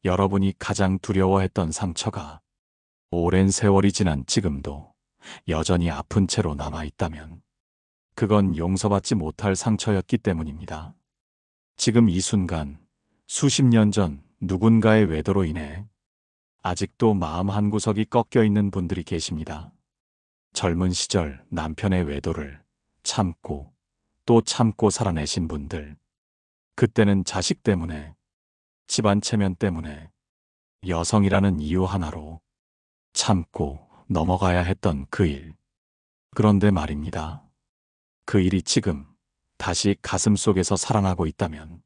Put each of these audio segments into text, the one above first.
여러분이 가장 두려워했던 상처가 오랜 세월이 지난 지금도 여전히 아픈 채로 남아있다면 그건 용서받지 못할 상처였기 때문입니다. 지금 이 순간, 수십 년 전 누군가의 외도로 인해 아직도 마음 한구석이 꺾여 있는 분들이 계십니다. 젊은 시절 남편의 외도를 참고 또 참고 살아내신 분들. 그때는 자식 때문에, 집안 체면 때문에, 여성이라는 이유 하나로 참고 넘어가야 했던 그 일. 그런데 말입니다. 그 일이 지금 다시 가슴속에서 살아나고 있다면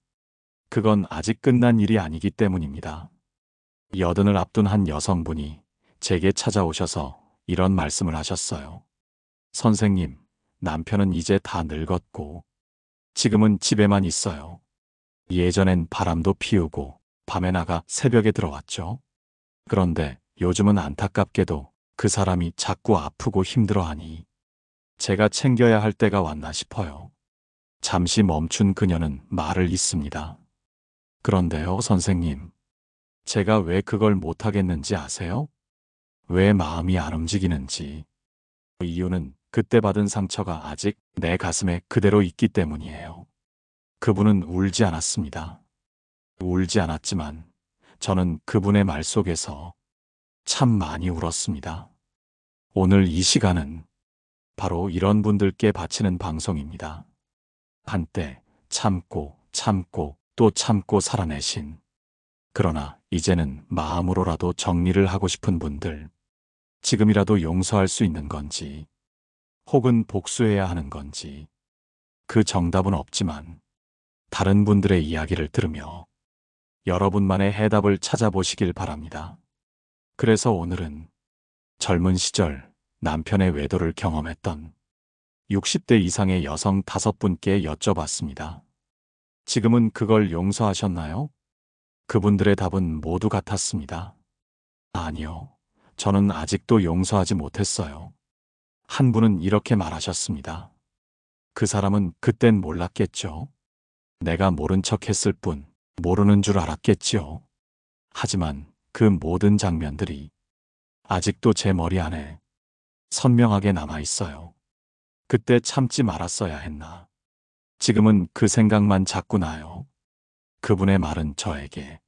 그건 아직 끝난 일이 아니기 때문입니다. 여든을 앞둔 한 여성분이 제게 찾아오셔서 이런 말씀을 하셨어요. 선생님, 남편은 이제 다 늙었고 지금은 집에만 있어요. 예전엔 바람도 피우고 밤에 나가 새벽에 들어왔죠. 그런데 요즘은 안타깝게도 그 사람이 자꾸 아프고 힘들어하니 제가 챙겨야 할 때가 왔나 싶어요. 잠시 멈춘 그녀는 말을 잇습니다. 그런데요, 선생님. 제가 왜 그걸 못하겠는지 아세요? 왜 마음이 안 움직이는지. 그 이유는 그때 받은 상처가 아직 내 가슴에 그대로 있기 때문이에요. 그분은 울지 않았습니다. 울지 않았지만 저는 그분의 말 속에서 참 많이 울었습니다. 오늘 이 시간은 바로 이런 분들께 바치는 방송입니다. 한때 참고 참고 또 참고 살아내신, 그러나 이제는 마음으로라도 정리를 하고 싶은 분들, 지금이라도 용서할 수 있는 건지 혹은 복수해야 하는 건지 그 정답은 없지만 다른 분들의 이야기를 들으며 여러분만의 해답을 찾아보시길 바랍니다. 그래서 오늘은 젊은 시절 남편의 외도를 경험했던 60대 이상의 여성 5분께 여쭤봤습니다. 지금은 그걸 용서하셨나요? 그분들의 답은 모두 같았습니다. 아니요. 저는 아직도 용서하지 못했어요. 한 분은 이렇게 말하셨습니다. 그 사람은 그땐 몰랐겠죠. 내가 모른 척 했을 뿐 모르는 줄 알았겠지요. 하지만 그 모든 장면들이 아직도 제 머리 안에 선명하게 남아 있어요. 그때 참지 말았어야 했나. 지금은 그 생각만 자꾸 나요. 그분의 말은 저에게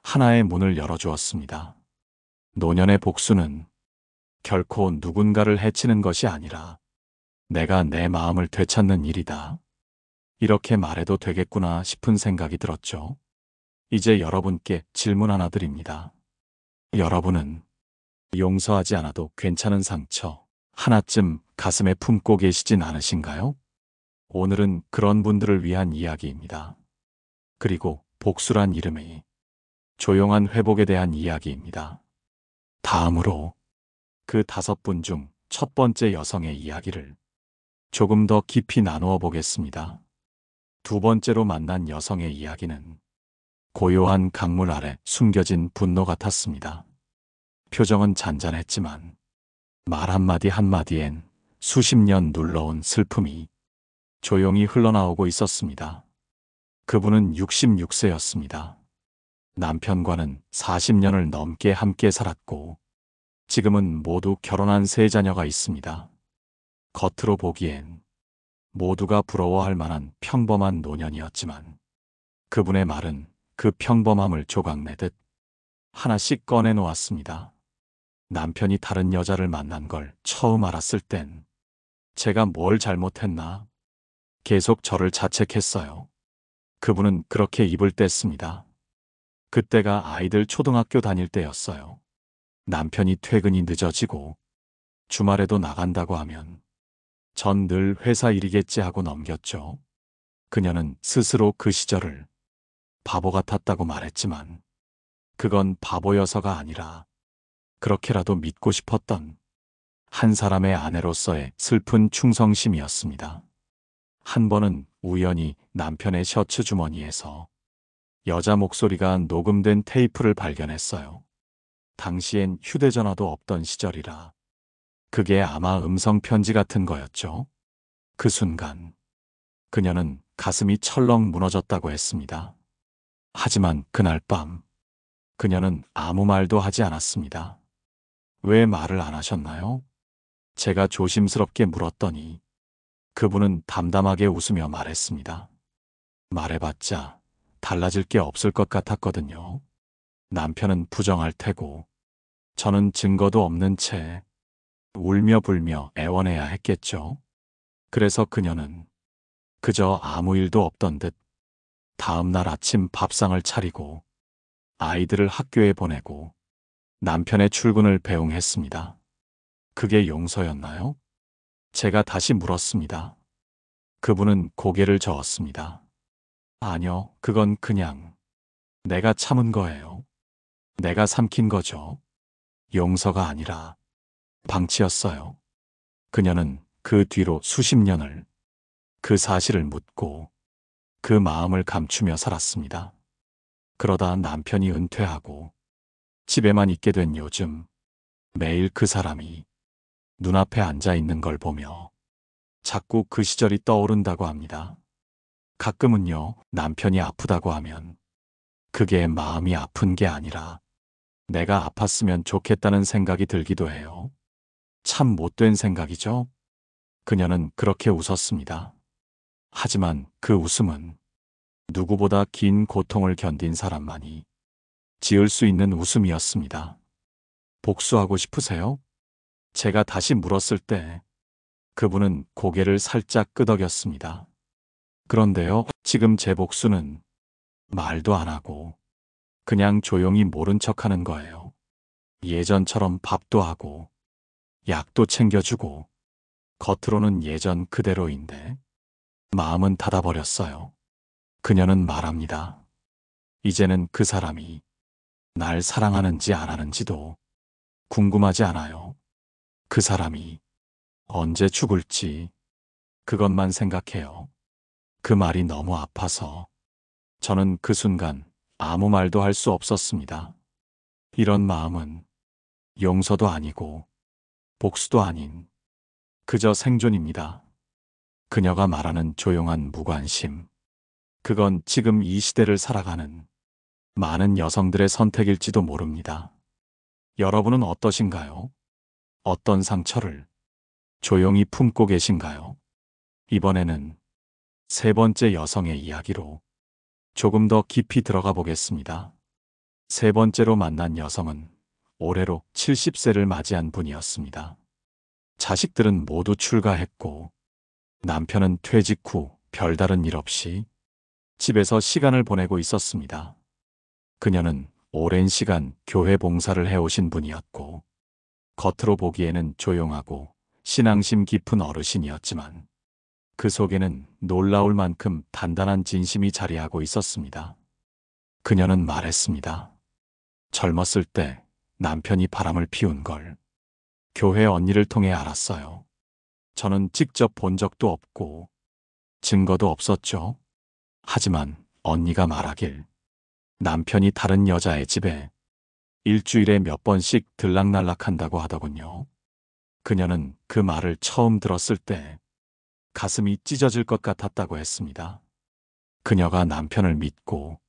하나의 문을 열어주었습니다. 노년의 복수는 결코 누군가를 해치는 것이 아니라 내가 내 마음을 되찾는 일이다. 이렇게 말해도 되겠구나 싶은 생각이 들었죠. 이제 여러분께 질문 하나 드립니다. 여러분은 용서하지 않아도 괜찮은 상처 하나쯤 가슴에 품고 계시진 않으신가요? 오늘은 그런 분들을 위한 이야기입니다. 그리고 복수란 이름이 조용한 회복에 대한 이야기입니다. 다음으로 그 5분 중 첫 번째 여성의 이야기를 조금 더 깊이 나누어 보겠습니다. 두 번째로 만난 여성의 이야기는 고요한 강물 아래 숨겨진 분노 같았습니다. 표정은 잔잔했지만 말 한마디 한마디엔 수십 년 눌러온 슬픔이 조용히 흘러나오고 있었습니다. 그분은 66세였습니다. 남편과는 40년을 넘게 함께 살았고 지금은 모두 결혼한 3자녀가 있습니다. 겉으로 보기엔 모두가 부러워할 만한 평범한 노년이었지만 그분의 말은 그 평범함을 조각내듯 하나씩 꺼내놓았습니다. 남편이 다른 여자를 만난 걸 처음 알았을 땐 제가 뭘 잘못했나 계속 저를 자책했어요. 그분은 그렇게 입을 뗐습니다. 그때가 아이들 초등학교 다닐 때였어요. 남편이 퇴근이 늦어지고 주말에도 나간다고 하면 전 늘 회사 일이겠지 하고 넘겼죠. 그녀는 스스로 그 시절을 바보 같았다고 말했지만 그건 바보여서가 아니라 그렇게라도 믿고 싶었던 한 사람의 아내로서의 슬픈 충성심이었습니다. 한 번은 우연히 남편의 셔츠 주머니에서 여자 목소리가 녹음된 테이프를 발견했어요. 당시엔 휴대전화도 없던 시절이라 그게 아마 음성편지 같은 거였죠. 그 순간 그녀는 가슴이 철렁 무너졌다고 했습니다. 하지만 그날 밤 그녀는 아무 말도 하지 않았습니다. 왜 말을 안 하셨나요? 제가 조심스럽게 물었더니 그분은 담담하게 웃으며 말했습니다. 말해봤자 달라질 게 없을 것 같았거든요. 남편은 부정할 테고 저는 증거도 없는 채 울며 불며 애원해야 했겠죠. 그래서 그녀는 그저 아무 일도 없던 듯 다음 날 아침 밥상을 차리고 아이들을 학교에 보내고 남편의 출근을 배웅했습니다. 그게 용서였나요? 제가 다시 물었습니다. 그분은 고개를 저었습니다. 아니요, 그건 그냥 내가 참은 거예요. 내가 삼킨 거죠. 용서가 아니라 방치였어요. 그녀는 그 뒤로 수십 년을 그 사실을 묻고 그 마음을 감추며 살았습니다. 그러다 남편이 은퇴하고 집에만 있게 된 요즘 매일 그 사람이 눈앞에 앉아 있는 걸 보며 자꾸 그 시절이 떠오른다고 합니다. 가끔은요, 남편이 아프다고 하면 그게 마음이 아픈 게 아니라 내가 아팠으면 좋겠다는 생각이 들기도 해요. 참 못된 생각이죠? 그녀는 그렇게 웃었습니다. 하지만 그 웃음은 누구보다 긴 고통을 견딘 사람만이 지을 수 있는 웃음이었습니다. 복수하고 싶으세요? 제가 다시 물었을 때 그분은 고개를 살짝 끄덕였습니다. 그런데요, 지금 제 복수는 말도 안 하고 그냥 조용히 모른 척하는 거예요. 예전처럼 밥도 하고 약도 챙겨주고 겉으로는 예전 그대로인데 마음은 닫아버렸어요. 그녀는 말합니다. 이제는 그 사람이 날 사랑하는지 안 하는지도 궁금하지 않아요. 그 사람이 언제 죽을지 그것만 생각해요. 그 말이 너무 아파서 저는 그 순간 아무 말도 할 수 없었습니다. 이런 마음은 용서도 아니고 복수도 아닌 그저 생존입니다. 그녀가 말하는 조용한 무관심. 그건 지금 이 시대를 살아가는 많은 여성들의 선택일지도 모릅니다. 여러분은 어떠신가요? 어떤 상처를 조용히 품고 계신가요? 이번에는 세 번째 여성의 이야기로 조금 더 깊이 들어가 보겠습니다. 세 번째로 만난 여성은 올해로 70세를 맞이한 분이었습니다. 자식들은 모두 출가했고 남편은 퇴직 후 별다른 일 없이 집에서 시간을 보내고 있었습니다. 그녀는 오랜 시간 교회 봉사를 해오신 분이었고 겉으로 보기에는 조용하고 신앙심 깊은 어르신이었지만 그 속에는 놀라울 만큼 단단한 진심이 자리하고 있었습니다. 그녀는 말했습니다. 젊었을 때 남편이 바람을 피운 걸 교회 언니를 통해 알았어요. 저는 직접 본 적도 없고 증거도 없었죠. 하지만 언니가 말하길 남편이 다른 여자의 집에 일주일에 몇 번씩 들락날락한다고 하더군요. 그녀는 그 말을 처음 들었을 때 가슴이 찢어질 것 같았다고 했습니다. 그녀가 남편을 믿고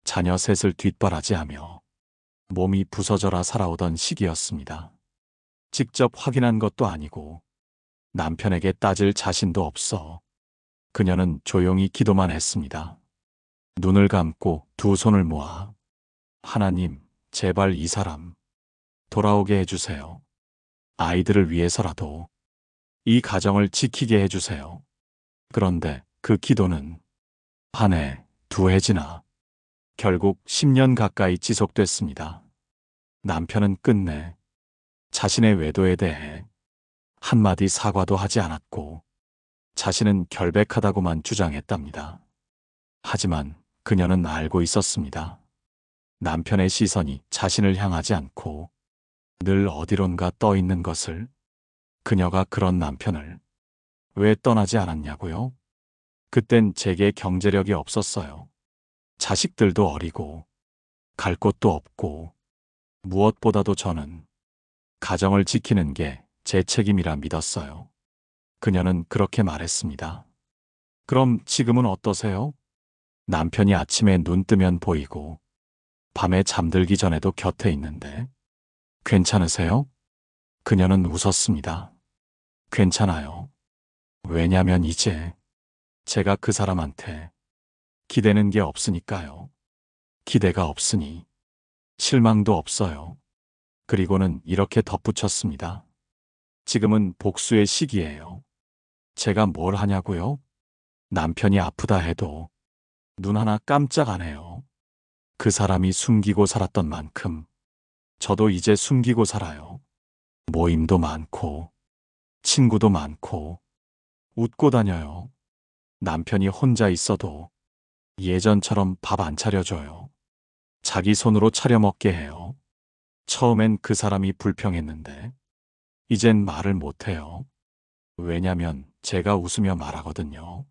자녀 셋을 뒷바라지하며 몸이 부서져라 살아오던 시기였습니다. 직접 확인한 것도 아니고 남편에게 따질 자신도 없어 그녀는 조용히 기도만 했습니다. 눈을 감고 두 손을 모아 하나님, 제발 이 사람 돌아오게 해주세요. 아이들을 위해서라도 이 가정을 지키게 해주세요. 그런데 그 기도는 한 해, 두 해 지나 결국 10년 가까이 지속됐습니다. 남편은 끝내 자신의 외도에 대해 한마디 사과도 하지 않았고 자신은 결백하다고만 주장했답니다. 하지만 그녀는 알고 있었습니다. 남편의 시선이 자신을 향하지 않고 늘 어디론가 떠 있는 것을. 그녀가 그런 남편을 왜 떠나지 않았냐고요? 그땐 제게 경제력이 없었어요. 자식들도 어리고 갈 곳도 없고 무엇보다도 저는 가정을 지키는 게 제 책임이라 믿었어요. 그녀는 그렇게 말했습니다. 그럼 지금은 어떠세요? 남편이 아침에 눈 뜨면 보이고 밤에 잠들기 전에도 곁에 있는데 괜찮으세요? 그녀는 웃었습니다. 괜찮아요. 왜냐면 이제 제가 그 사람한테 기대는 게 없으니까요. 기대가 없으니 실망도 없어요. 그리고는 이렇게 덧붙였습니다. 지금은 복수의 시기예요. 제가 뭘 하냐고요? 남편이 아프다 해도 눈 하나 깜짝 안 해요. 그 사람이 숨기고 살았던 만큼 저도 이제 숨기고 살아요. 모임도 많고 친구도 많고 웃고 다녀요. 남편이 혼자 있어도 예전처럼 밥 안 차려줘요. 자기 손으로 차려 먹게 해요. 처음엔 그 사람이 불평했는데 이젠 말을 못해요. 왜냐면 제가 웃으며 말하거든요.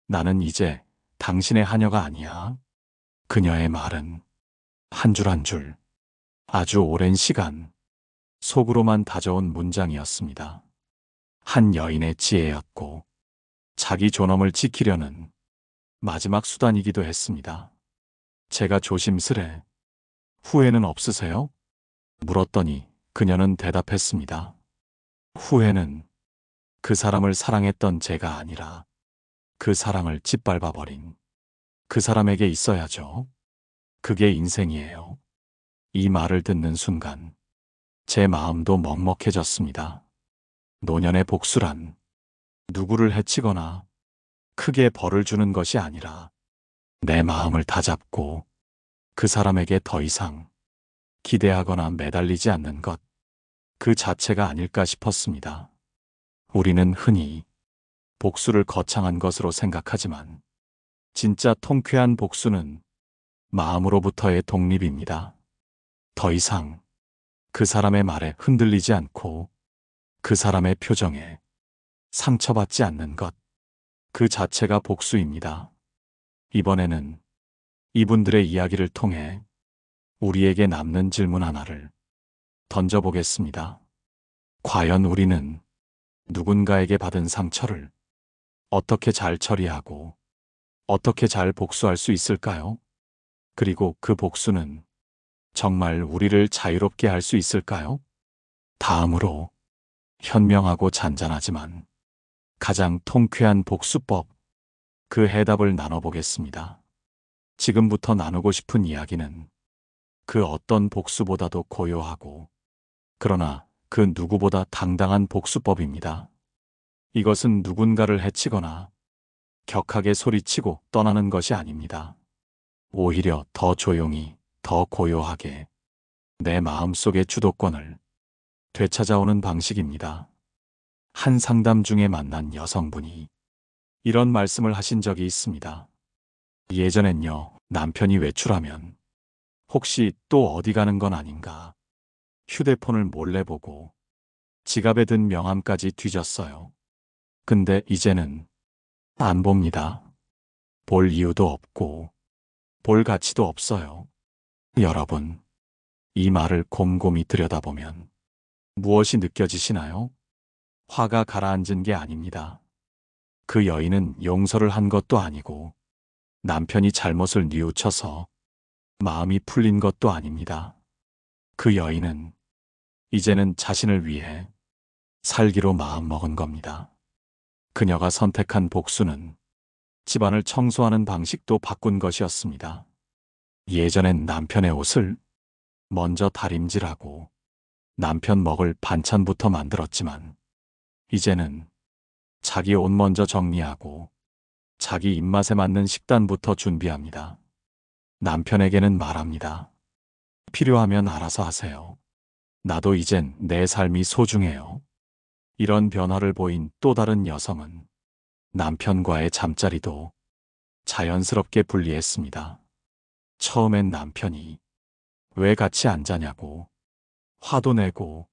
나는 이제 당신의 하녀가 아니야. 그녀의 말은 한 줄 한 줄 아주 오랜 시간 속으로만 다져온 문장이었습니다. 한 여인의 지혜였고 자기 존엄을 지키려는 마지막 수단이기도 했습니다. 제가 조심스레 후회는 없으세요? 물었더니 그녀는 대답했습니다. 후회는 그 사람을 사랑했던 제가 아니라 그 사랑을 짓밟아버린 그 사람에게 있어야죠. 그게 인생이에요. 이 말을 듣는 순간 제 마음도 먹먹해졌습니다. 노년의 복수란 누구를 해치거나 크게 벌을 주는 것이 아니라 내 마음을 다잡고 그 사람에게 더 이상 기대하거나 매달리지 않는 것, 그 자체가 아닐까 싶었습니다. 우리는 흔히 복수를 거창한 것으로 생각하지만 진짜 통쾌한 복수는 마음으로부터의 독립입니다. 더 이상 그 사람의 말에 흔들리지 않고 그 사람의 표정에 상처받지 않는 것, 그 자체가 복수입니다. 이번에는 이분들의 이야기를 통해 우리에게 남는 질문 하나를 던져보겠습니다. 과연 우리는 누군가에게 받은 상처를 어떻게 잘 처리하고 어떻게 잘 복수할 수 있을까요? 그리고 그 복수는 정말 우리를 자유롭게 할 수 있을까요? 다음으로 현명하고 잔잔하지만 가장 통쾌한 복수법, 그 해답을 나눠보겠습니다. 지금부터 나누고 싶은 이야기는 그 어떤 복수보다도 고요하고 그러나 그 누구보다 당당한 복수법입니다. 이것은 누군가를 해치거나 격하게 소리치고 떠나는 것이 아닙니다. 오히려 더 조용히, 더 고요하게 내 마음속의 주도권을 되찾아오는 방식입니다. 한 상담 중에 만난 여성분이 이런 말씀을 하신 적이 있습니다. 예전엔요, 남편이 외출하면 혹시 또 어디 가는 건 아닌가 휴대폰을 몰래 보고 지갑에 든 명함까지 뒤졌어요. 근데 이제는 안 봅니다. 볼 이유도 없고 볼 가치도 없어요. 여러분, 이 말을 곰곰이 들여다보면 무엇이 느껴지시나요? 화가 가라앉은 게 아닙니다. 그 여인은 용서를 한 것도 아니고 남편이 잘못을 뉘우쳐서 마음이 풀린 것도 아닙니다. 그 여인은 이제는 자신을 위해 살기로 마음먹은 겁니다. 그녀가 선택한 복수는 집안을 청소하는 방식도 바꾼 것이었습니다. 예전엔 남편의 옷을 먼저 다림질하고 남편 먹을 반찬부터 만들었지만 이제는 자기 옷 먼저 정리하고 자기 입맛에 맞는 식단부터 준비합니다. 남편에게는 말합니다. 필요하면 알아서 하세요. 나도 이젠 내 삶이 소중해요. 이런 변화를 보인 또 다른 여성은 남편과의 잠자리도 자연스럽게 분리했습니다. 처음엔 남편이 왜 같이 안 자냐고 화도 내고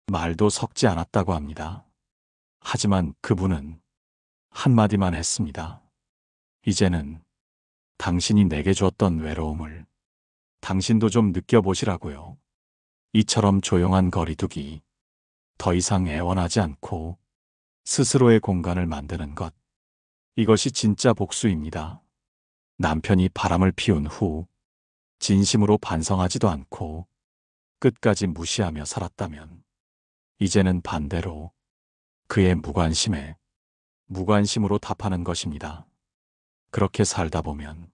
말도 섞지 않았다고 합니다. 하지만 그분은 한마디만 했습니다. 이제는 당신이 내게 줬던 외로움을 당신도 좀 느껴보시라고요. 이처럼 조용한 거리두기, 더 이상 애원하지 않고 스스로의 공간을 만드는 것. 이것이 진짜 복수입니다. 남편이 바람을 피운 후 진심으로 반성하지도 않고 끝까지 무시하며 살았다면 이제는 반대로 그의 무관심에 무관심으로 답하는 것입니다. 그렇게 살다 보면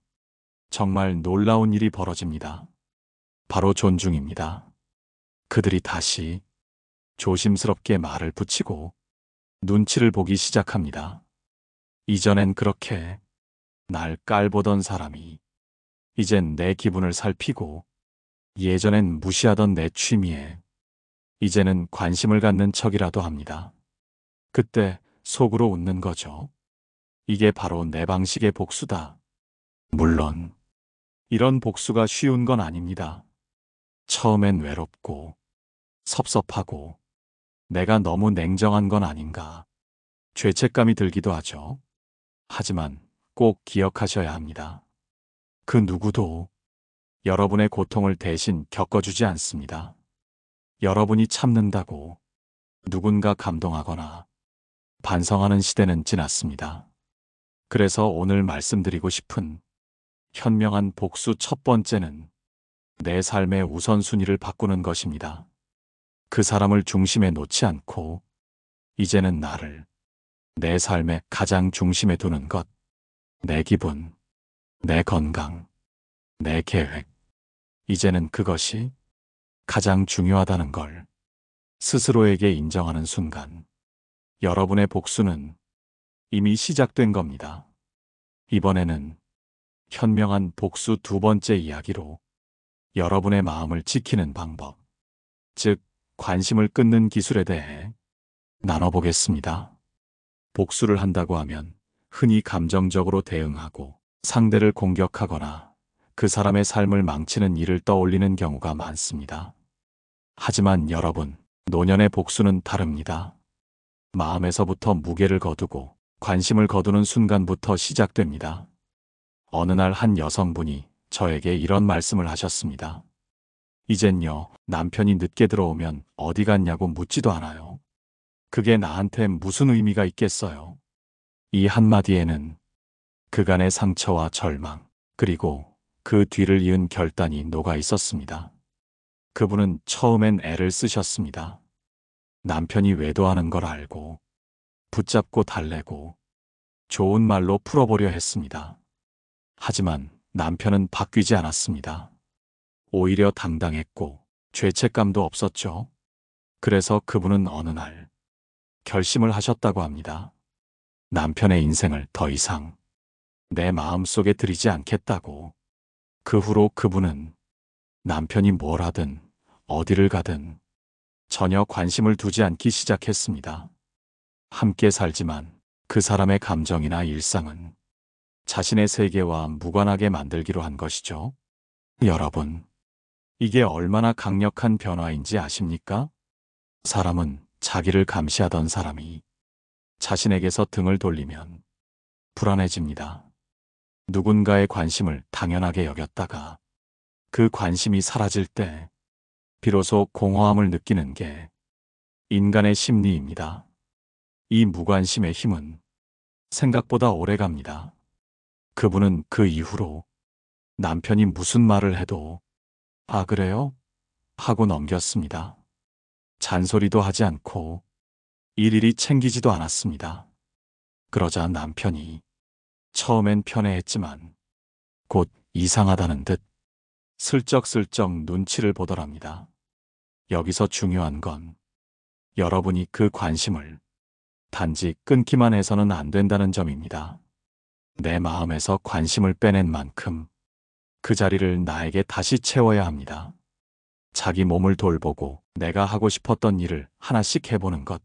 정말 놀라운 일이 벌어집니다. 바로 존중입니다. 그들이 다시 조심스럽게 말을 붙이고 눈치를 보기 시작합니다. 이전엔 그렇게 날 깔보던 사람이 이젠 내 기분을 살피고 예전엔 무시하던 내 취미에 이제는 관심을 갖는 척이라도 합니다. 그때 속으로 웃는 거죠. 이게 바로 내 방식의 복수다. 물론 이런 복수가 쉬운 건 아닙니다. 처음엔 외롭고 섭섭하고 내가 너무 냉정한 건 아닌가 죄책감이 들기도 하죠. 하지만 꼭 기억하셔야 합니다. 그 누구도 여러분의 고통을 대신 겪어주지 않습니다. 여러분이 참는다고 누군가 감동하거나 반성하는 시대는 지났습니다. 그래서 오늘 말씀드리고 싶은 현명한 복수 첫 번째는 내 삶의 우선순위를 바꾸는 것입니다. 그 사람을 중심에 놓지 않고 이제는 나를 내 삶의 가장 중심에 두는 것, 내 기분, 내 건강, 내 계획, 이제는 그것이 가장 중요하다는 걸 스스로에게 인정하는 순간 여러분의 복수는 이미 시작된 겁니다. 이번에는 현명한 복수 두 번째 이야기로 여러분의 마음을 지키는 방법, 즉 관심을 끊는 기술에 대해 나눠보겠습니다. 복수를 한다고 하면 흔히 감정적으로 대응하고 상대를 공격하거나 그 사람의 삶을 망치는 일을 떠올리는 경우가 많습니다. 하지만 여러분, 노년의 복수는 다릅니다. 마음에서부터 무게를 거두고 관심을 거두는 순간부터 시작됩니다. 어느 날 한 여성분이 저에게 이런 말씀을 하셨습니다. 이젠요, 남편이 늦게 들어오면 어디 갔냐고 묻지도 않아요. 그게 나한테 무슨 의미가 있겠어요? 이 한마디에는 그간의 상처와 절망, 그리고 그 뒤를 이은 결단이 녹아 있었습니다. 그분은 처음엔 애를 쓰셨습니다. 남편이 외도하는 걸 알고 붙잡고 달래고 좋은 말로 풀어보려 했습니다. 하지만 남편은 바뀌지 않았습니다. 오히려 당당했고 죄책감도 없었죠. 그래서 그분은 어느 날 결심을 하셨다고 합니다. 남편의 인생을 더 이상 내 마음속에 들이지 않겠다고. 그 후로 그분은 남편이 뭘 하든 어디를 가든 전혀 관심을 두지 않기 시작했습니다. 함께 살지만 그 사람의 감정이나 일상은 자신의 세계와 무관하게 만들기로 한 것이죠. 여러분, 이게 얼마나 강력한 변화인지 아십니까? 사람은 자기를 감시하던 사람이 자신에게서 등을 돌리면 불안해집니다. 누군가의 관심을 당연하게 여겼다가 그 관심이 사라질 때 비로소 공허함을 느끼는 게 인간의 심리입니다. 이 무관심의 힘은 생각보다 오래 갑니다. 그분은 그 이후로 남편이 무슨 말을 해도 아, 그래요? 하고 넘겼습니다. 잔소리도 하지 않고 일일이 챙기지도 않았습니다. 그러자 남편이 처음엔 편해했지만 곧 이상하다는 듯 슬쩍슬쩍 눈치를 보더랍니다. 여기서 중요한 건 여러분이 그 관심을 단지 끊기만 해서는 안 된다는 점입니다. 내 마음에서 관심을 빼낸 만큼 그 자리를 나에게 다시 채워야 합니다. 자기 몸을 돌보고 내가 하고 싶었던 일을 하나씩 해보는 것.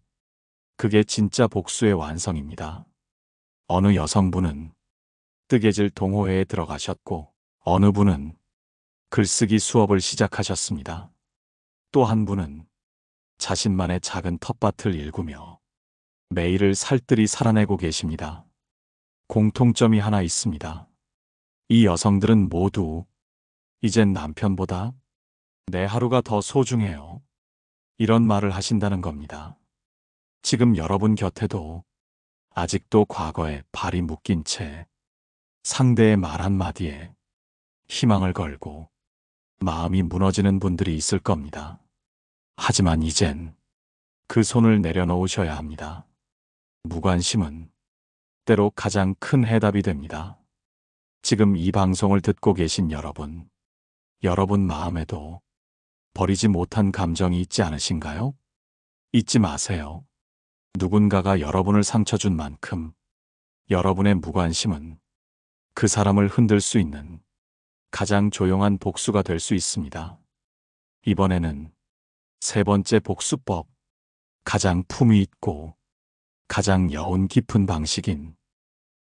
그게 진짜 복수의 완성입니다. 어느 여성분은 뜨개질 동호회에 들어가셨고 어느 분은 글쓰기 수업을 시작하셨습니다. 또 한 분은 자신만의 작은 텃밭을 일구며 매일을 살뜰히 살아내고 계십니다. 공통점이 하나 있습니다. 이 여성들은 모두 이젠 남편보다 내 하루가 더 소중해요. 이런 말을 하신다는 겁니다. 지금 여러분 곁에도 아직도 과거에 발이 묶인 채 상대의 말 한마디에 희망을 걸고 마음이 무너지는 분들이 있을 겁니다. 하지만 이젠 그 손을 내려놓으셔야 합니다. 무관심은 때로 가장 큰 해답이 됩니다. 지금 이 방송을 듣고 계신 여러분, 여러분 마음에도 버리지 못한 감정이 있지 않으신가요? 잊지 마세요. 누군가가 여러분을 상처 준 만큼 여러분의 무관심은 그 사람을 흔들 수 있는 가장 조용한 복수가 될 수 있습니다. 이번에는 세 번째 복수법, 가장 품위 있고 가장 여운 깊은 방식인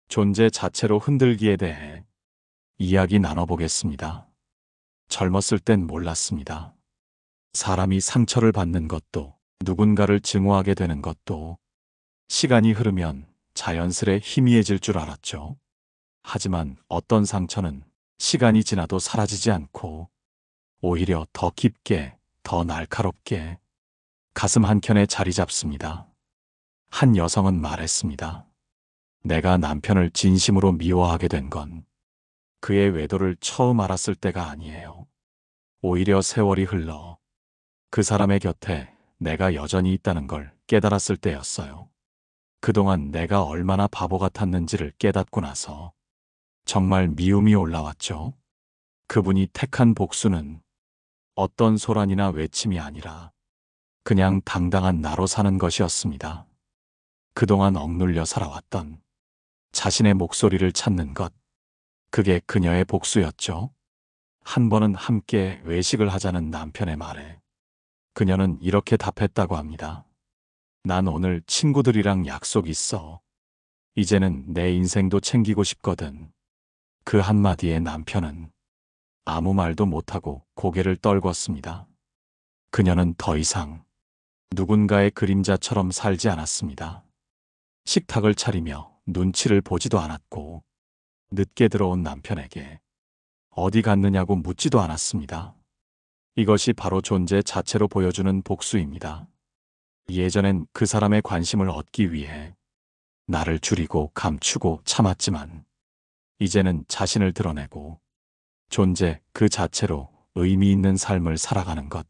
존재 자체로 흔들기에 대해 이야기 나눠보겠습니다. 젊었을 땐 몰랐습니다. 사람이 상처를 받는 것도 누군가를 증오하게 되는 것도 시간이 흐르면 자연스레 희미해질 줄 알았죠. 하지만 어떤 상처는 시간이 지나도 사라지지 않고 오히려 더 깊게, 더 날카롭게 가슴 한켠에 자리 잡습니다. 한 여성은 말했습니다. 내가 남편을 진심으로 미워하게 된 건 그의 외도를 처음 알았을 때가 아니에요. 오히려 세월이 흘러 그 사람의 곁에 내가 여전히 있다는 걸 깨달았을 때였어요. 그동안 내가 얼마나 바보 같았는지를 깨닫고 나서 정말 미움이 올라왔죠. 그분이 택한 복수는 어떤 소란이나 외침이 아니라 그냥 당당한 나로 사는 것이었습니다. 그동안 억눌려 살아왔던 자신의 목소리를 찾는 것, 그게 그녀의 복수였죠. 한 번은 함께 외식을 하자는 남편의 말에 그녀는 이렇게 답했다고 합니다. 난 오늘 친구들이랑 약속 있어. 이제는 내 인생도 챙기고 싶거든. 그 한마디에 남편은 아무 말도 못하고 고개를 떨궜습니다. 그녀는 더 이상 누군가의 그림자처럼 살지 않았습니다. 식탁을 차리며 눈치를 보지도 않았고 늦게 들어온 남편에게 어디 갔느냐고 묻지도 않았습니다. 이것이 바로 존재 자체로 보여주는 복수입니다. 예전엔 그 사람의 관심을 얻기 위해 나를 줄이고 감추고 참았지만 이제는 자신을 드러내고 존재 그 자체로 의미 있는 삶을 살아가는 것.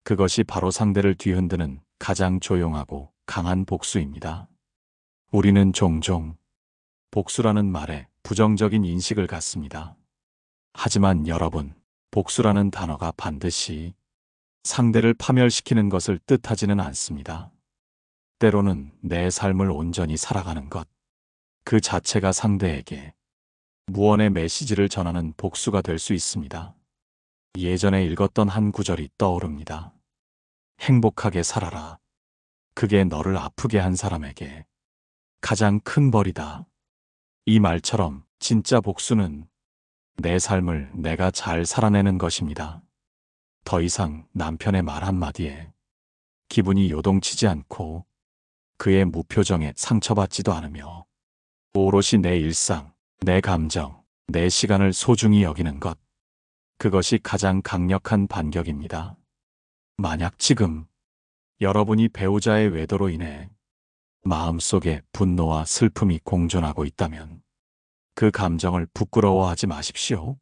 그것이 바로 상대를 뒤흔드는 가장 조용하고 강한 복수입니다. 우리는 종종 복수라는 말에 부정적인 인식을 갖습니다. 하지만 여러분, 복수라는 단어가 반드시 상대를 파멸시키는 것을 뜻하지는 않습니다. 때로는 내 삶을 온전히 살아가는 것, 그 자체가 상대에게 무언의 메시지를 전하는 복수가 될 수 있습니다. 예전에 읽었던 한 구절이 떠오릅니다. 행복하게 살아라. 그게 너를 아프게 한 사람에게 가장 큰 벌이다. 이 말처럼 진짜 복수는 내 삶을 내가 잘 살아내는 것입니다. 더 이상 남편의 말 한마디에 기분이 요동치지 않고 그의 무표정에 상처받지도 않으며 오롯이 내 일상, 내 감정, 내 시간을 소중히 여기는 것. 그것이 가장 강력한 반격입니다. 만약 지금 여러분이 배우자의 외도로 인해 마음속에 분노와 슬픔이 공존하고 있다면 그 감정을 부끄러워하지 마십시오.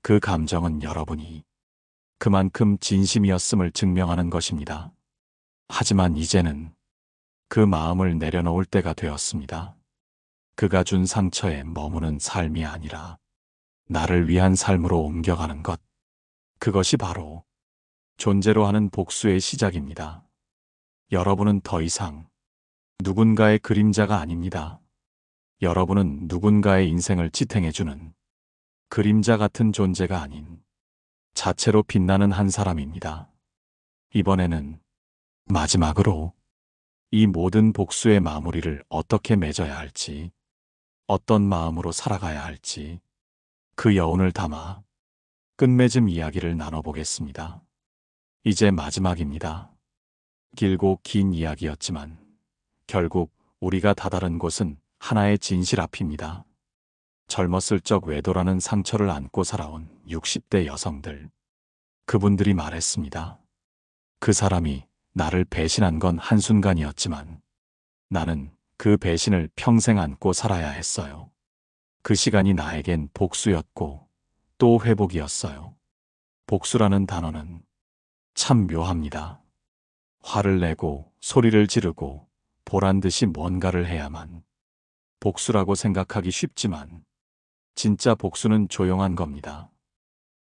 그 감정은 여러분이 그만큼 진심이었음을 증명하는 것입니다. 하지만 이제는 그 마음을 내려놓을 때가 되었습니다. 그가 준 상처에 머무는 삶이 아니라 나를 위한 삶으로 옮겨가는 것. 그것이 바로 존재로 하는 복수의 시작입니다. 여러분은 더 이상 누군가의 그림자가 아닙니다. 여러분은 누군가의 인생을 지탱해주는 그림자 같은 존재가 아닌 자체로 빛나는 한 사람입니다. 이번에는 마지막으로 이 모든 복수의 마무리를 어떻게 맺어야 할지, 어떤 마음으로 살아가야 할지 그 여운을 담아 끝맺음 이야기를 나눠보겠습니다. 이제 마지막입니다. 길고 긴 이야기였지만 결국 우리가 다다른 곳은 하나의 진실 앞입니다. 젊었을 적 외도라는 상처를 안고 살아온 60대 여성들. 그분들이 말했습니다. 그 사람이 나를 배신한 건 한순간이었지만 나는 그 배신을 평생 안고 살아야 했어요. 그 시간이 나에겐 복수였고 또 회복이었어요. 복수라는 단어는 참 묘합니다. 화를 내고 소리를 지르고 보란 듯이 뭔가를 해야만 복수라고 생각하기 쉽지만 진짜 복수는 조용한 겁니다.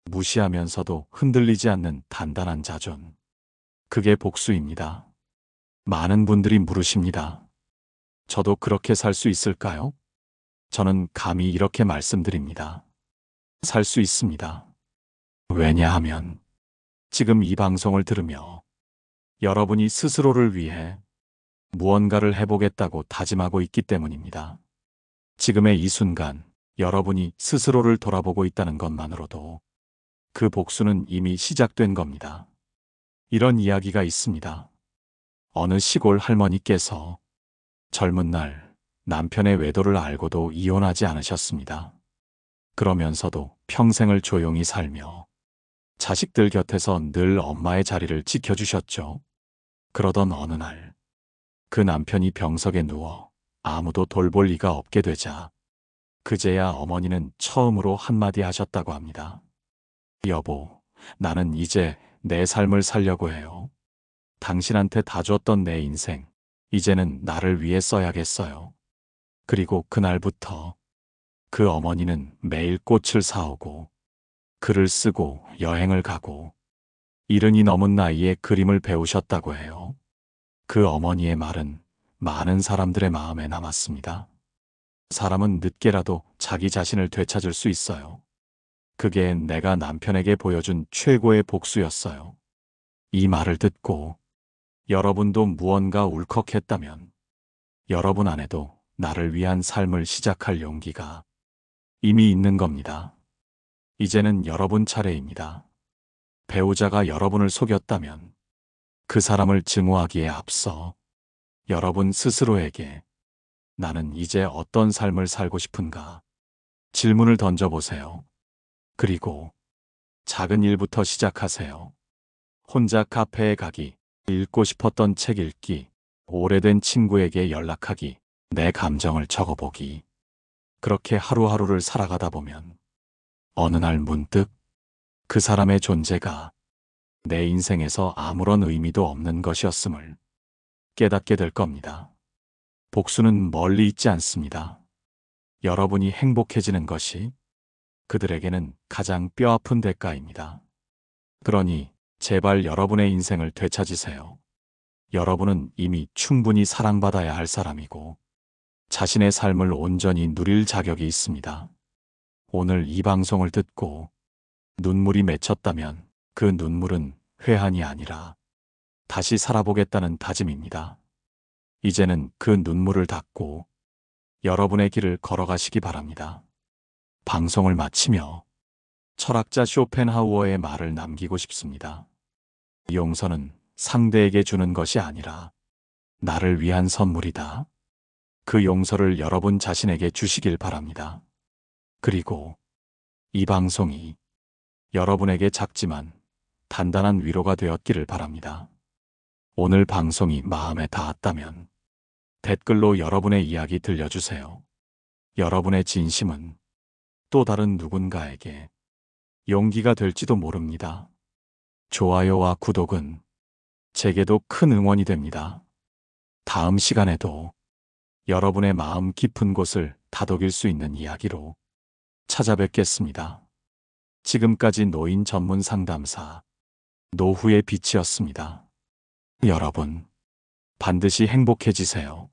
무시하면서도 흔들리지 않는 단단한 자존. 그게 복수입니다. 많은 분들이 물으십니다. 저도 그렇게 살 수 있을까요? 저는 감히 이렇게 말씀드립니다. 살 수 있습니다. 왜냐하면 지금 이 방송을 들으며 여러분이 스스로를 위해 무언가를 해보겠다고 다짐하고 있기 때문입니다. 지금의 이 순간 여러분이 스스로를 돌아보고 있다는 것만으로도 그 복수는 이미 시작된 겁니다. 이런 이야기가 있습니다. 어느 시골 할머니께서 젊은 날 남편의 외도를 알고도 이혼하지 않으셨습니다. 그러면서도 평생을 조용히 살며 자식들 곁에서 늘 엄마의 자리를 지켜주셨죠. 그러던 어느 날 그 남편이 병석에 누워 아무도 돌볼 리가 없게 되자 그제야 어머니는 처음으로 한마디 하셨다고 합니다. 여보, 나는 이제 내 삶을 살려고 해요. 당신한테 다 줬던 내 인생, 이제는 나를 위해 써야겠어요. 그리고 그날부터 그 어머니는 매일 꽃을 사오고 글을 쓰고 여행을 가고 70이 넘은 나이에 그림을 배우셨다고 해요. 그 어머니의 말은 많은 사람들의 마음에 남았습니다. 사람은 늦게라도 자기 자신을 되찾을 수 있어요. 그게 내가 남편에게 보여준 최고의 복수였어요. 이 말을 듣고 여러분도 무언가 울컥했다면 여러분 안에도 나를 위한 삶을 시작할 용기가 이미 있는 겁니다. 이제는 여러분 차례입니다. 배우자가 여러분을 속였다면 그 사람을 증오하기에 앞서 여러분 스스로에게 나는 이제 어떤 삶을 살고 싶은가 질문을 던져보세요. 그리고 작은 일부터 시작하세요. 혼자 카페에 가기, 읽고 싶었던 책 읽기, 오래된 친구에게 연락하기, 내 감정을 적어보기. 그렇게 하루하루를 살아가다 보면 어느 날 문득 그 사람의 존재가 내 인생에서 아무런 의미도 없는 것이었음을 깨닫게 될 겁니다. 복수는 멀리 있지 않습니다. 여러분이 행복해지는 것이 그들에게는 가장 뼈아픈 대가입니다. 그러니 제발 여러분의 인생을 되찾으세요. 여러분은 이미 충분히 사랑받아야 할 사람이고 자신의 삶을 온전히 누릴 자격이 있습니다. 오늘 이 방송을 듣고 눈물이 맺혔다면 그 눈물은 회한이 아니라 다시 살아보겠다는 다짐입니다. 이제는 그 눈물을 닦고 여러분의 길을 걸어가시기 바랍니다. 방송을 마치며 철학자 쇼펜하우어의 말을 남기고 싶습니다. 용서는 상대에게 주는 것이 아니라 나를 위한 선물이다. 그 용서를 여러분 자신에게 주시길 바랍니다. 그리고 이 방송이 여러분에게 작지만 단단한 위로가 되었기를 바랍니다. 오늘 방송이 마음에 닿았다면 댓글로 여러분의 이야기 들려주세요. 여러분의 진심은 또 다른 누군가에게 용기가 될지도 모릅니다. 좋아요와 구독은 제게도 큰 응원이 됩니다. 다음 시간에도 여러분의 마음 깊은 곳을 다독일 수 있는 이야기로 찾아뵙겠습니다. 지금까지 노인 전문 상담사 노후의 빛이었습니다. 여러분, 반드시 행복해지세요.